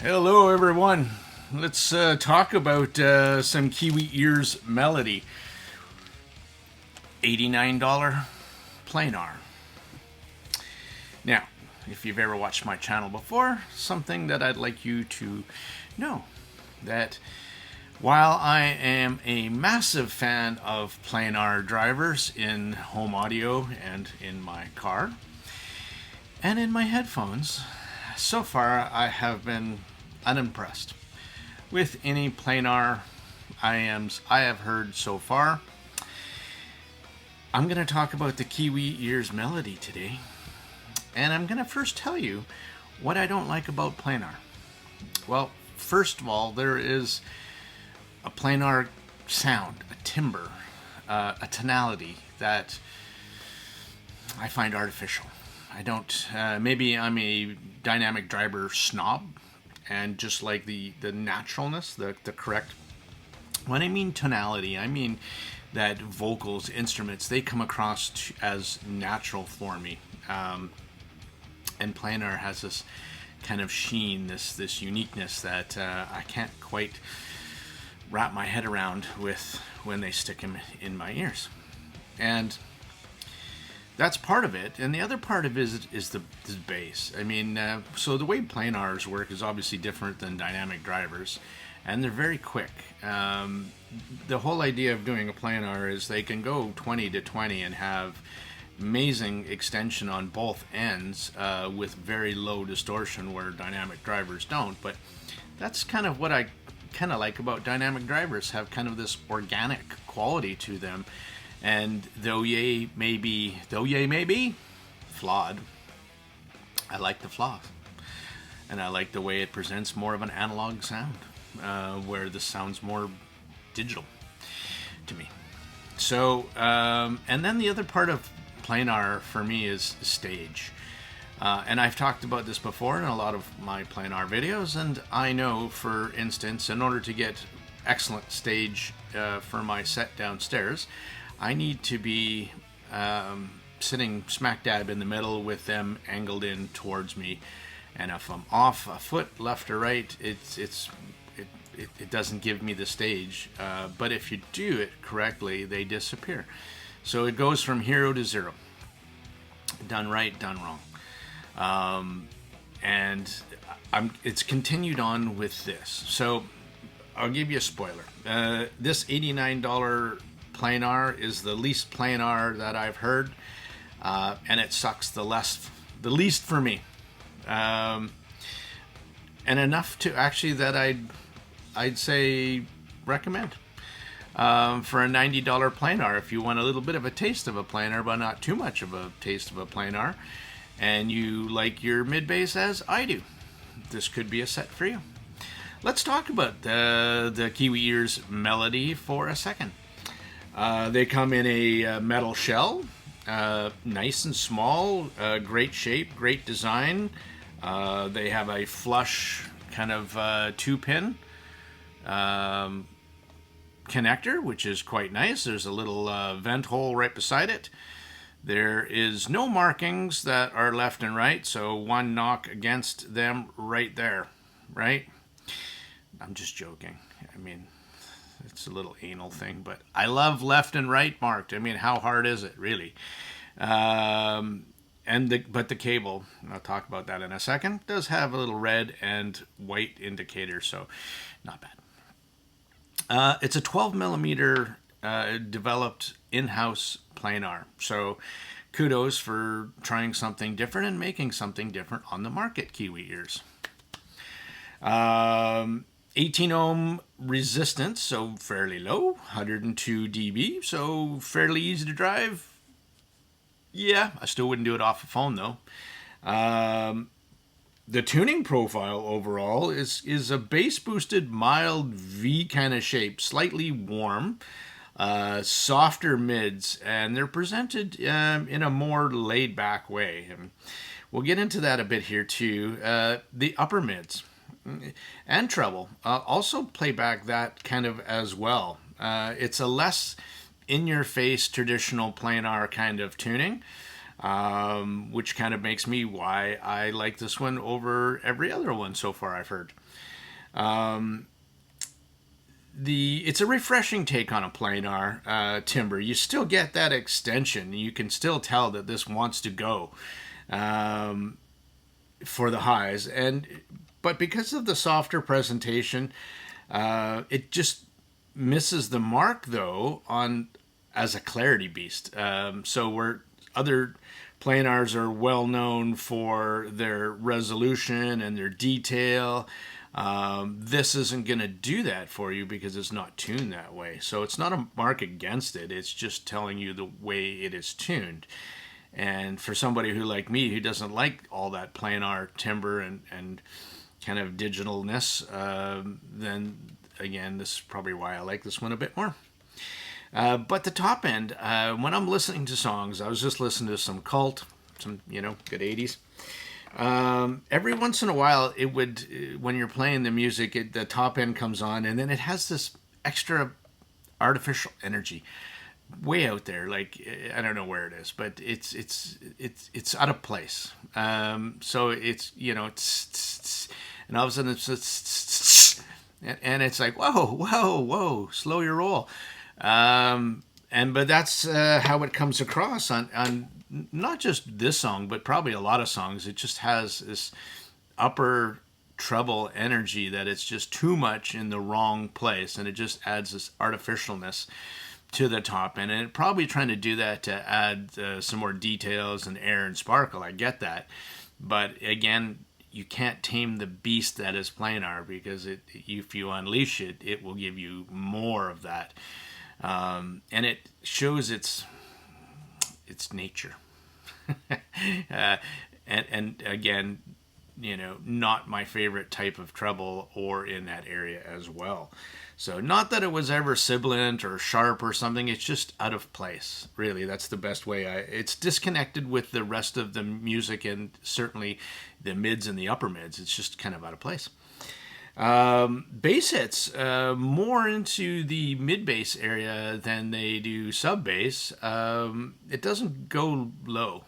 Hello, everyone. Let's talk about some kiwiEars melody. $89 Planar. Now, if you've ever watched my channel before, something that I'd like you to know that while I am a massive fan of Planar drivers in home audio and in my car and in my headphones, so far I have been unimpressed with any Planar IMs I have heard so far. I'm going to talk about the kiwiEars melody today, and I'm going to first tell you what I don't like about Planar. Well, first of all, there is a Planar sound, a timbre, a tonality that I find artificial. I don't, maybe I'm a dynamic driver snob and just like the naturalness, the correct. When I mean tonality, I mean that vocals, instruments, they come across as natural for me. And Planar has this kind of sheen, this uniqueness that I can't quite wrap my head around with when they stick them in my ears. And that's part of it, and the other part of it is the bass. I mean, so the way Planars work is obviously different than dynamic drivers, and they're very quick. The whole idea of doing a Planar is they can go 20 to 20 and have amazing extension on both ends with very low distortion where dynamic drivers don't. But that's kind of what I kind of like about dynamic drivers, have kind of this organic quality to them. And though ye may be flawed, I like the flaws. And I like the way it presents more of an analog sound, where this sounds more digital to me. So, and then the other part of Planar for me is stage. And I've talked about this before in a lot of my Planar videos, and I know, for instance, in order to get excellent stage for my set downstairs, I need to be sitting smack dab in the middle with them angled in towards me, and if I'm off a foot left or right, it doesn't give me the stage. But if you do it correctly, they disappear. So it goes from 0 to 0. Done right, done wrong. And it's continued on with this. So I'll give you a spoiler. This $89 Planar is the least Planar that I've heard, and it sucks the least for me, and enough to actually that I'd say recommend for a $90 Planar. If you want a little bit of a taste of a Planar, but not too much of a taste of a Planar, and you like your mid bass as I do, this could be a set for you. Let's talk about the kiwiEars melody for a second. They come in a metal shell, nice and small, great shape, great design. They have a flush kind of 2-pin connector, which is quite nice. There's a little vent hole right beside it. There is no markings that are left and right, so one knock against them right there, right? I'm just joking. I mean, it's a little anal thing, but I love left and right marked. I mean, how hard is it, really? But the cable, I'll talk about that in a second, does have a little red and white indicator, so not bad. It's a 12 millimeter developed in-house Planar, so kudos for trying something different and making something different on the market, kiwiEars. 18 ohm resistance, so fairly low, 102 dB, so fairly easy to drive. Yeah, I still wouldn't do it off a phone though. The tuning profile overall is a bass boosted mild V kind of shape, slightly warm, softer mids, and they're presented in a more laid back way. And we'll get into that a bit here too. The upper mids and treble also play back that kind of as well. It's a less in-your-face traditional Planar kind of tuning, which kind of makes me why I like this one over every other one so far I've heard. It's a refreshing take on a planar timbre. You still get that extension. You can still tell that this wants to go for the highs, but because of the softer presentation, it just misses the mark though on as a clarity beast. So where other planars are well known for their resolution and their detail, this isn't going to do that for you because it's not tuned that way. So it's not a mark against it. It's just telling you the way it is tuned. And for somebody who like me, who doesn't like all that planar timbre and kind of digitalness, then again, this is probably why I like this one a bit more. But the top end, when I'm listening to songs, I was just listening to some Cult, some, good 80s. Every once in a while, it would, when you're playing the music, the top end comes on, and then it has this extra artificial energy way out there. Like, I don't know where it is, but it's out of place. So it's, and all of a sudden it's and it's like, whoa, slow your roll. But that's how it comes across on not just this song, but probably a lot of songs. It just has this upper treble energy that it's just too much in the wrong place, and it just adds this artificialness to the top end. And it probably trying to do that to add some more details and air and sparkle. I get that, but again, you can't tame the beast that is planar, because if you unleash it, it will give you more of that. And it shows its nature. And again, not my favorite type of treble or in that area as well. So not that it was ever sibilant or sharp or something, it's just out of place. Really, that's the best way. It's disconnected with the rest of the music, and certainly the mids and the upper mids. It's just kind of out of place. Bass hits, more into the mid bass area than they do sub bass. It doesn't go low.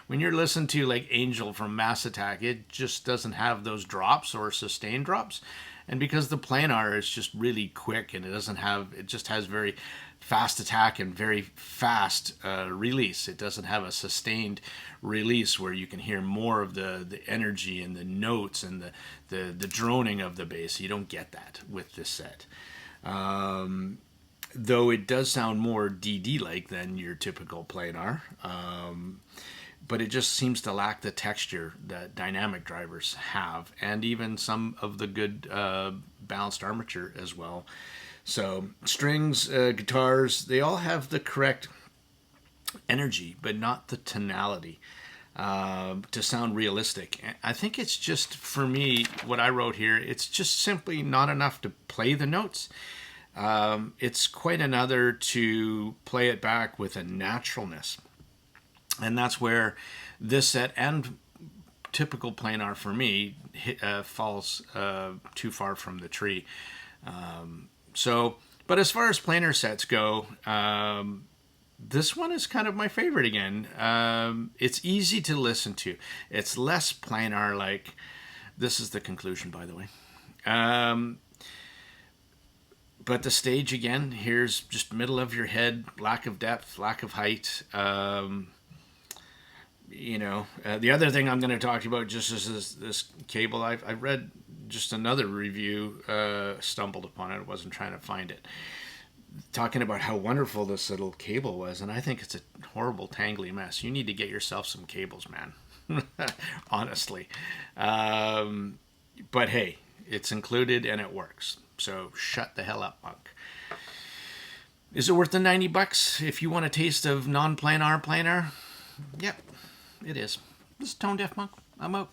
When you're listening to like Angel from Mass Attack, it just doesn't have those drops or sustained drops. And because the planar is just really quick, and it just has very fast attack and very fast release. It doesn't have a sustained release where you can hear more of the energy and the notes and the droning of the bass. You don't get that with this set. Though it does sound more DD-like than your typical planar. But it just seems to lack the texture that dynamic drivers have, and even some of the good balanced armature as well. So strings, guitars, they all have the correct energy, but not the tonality to sound realistic. I think it's just, for me, what I wrote here, it's just simply not enough to play the notes. It's quite another to play it back with a naturalness. And that's where this set and typical planar for me falls too far from the tree. But as far as planar sets go, this one is kind of my favorite again. It's easy to listen to. It's less planar like. This is the conclusion, by the way. But the stage, again, here's just middle of your head, lack of depth, lack of height. The other thing I'm going to talk about just is this cable. I've read just another review, stumbled upon it. I wasn't trying to find it, talking about how wonderful this little cable was, and I think it's a horrible tangly mess. You need to get yourself some cables, man. Honestly. But hey, it's included and it works. So shut the hell up, Monk. Is it worth the $90 if you want a taste of non-planar planar? Yep, it is. This is Tone Deaf Monk. I'm out.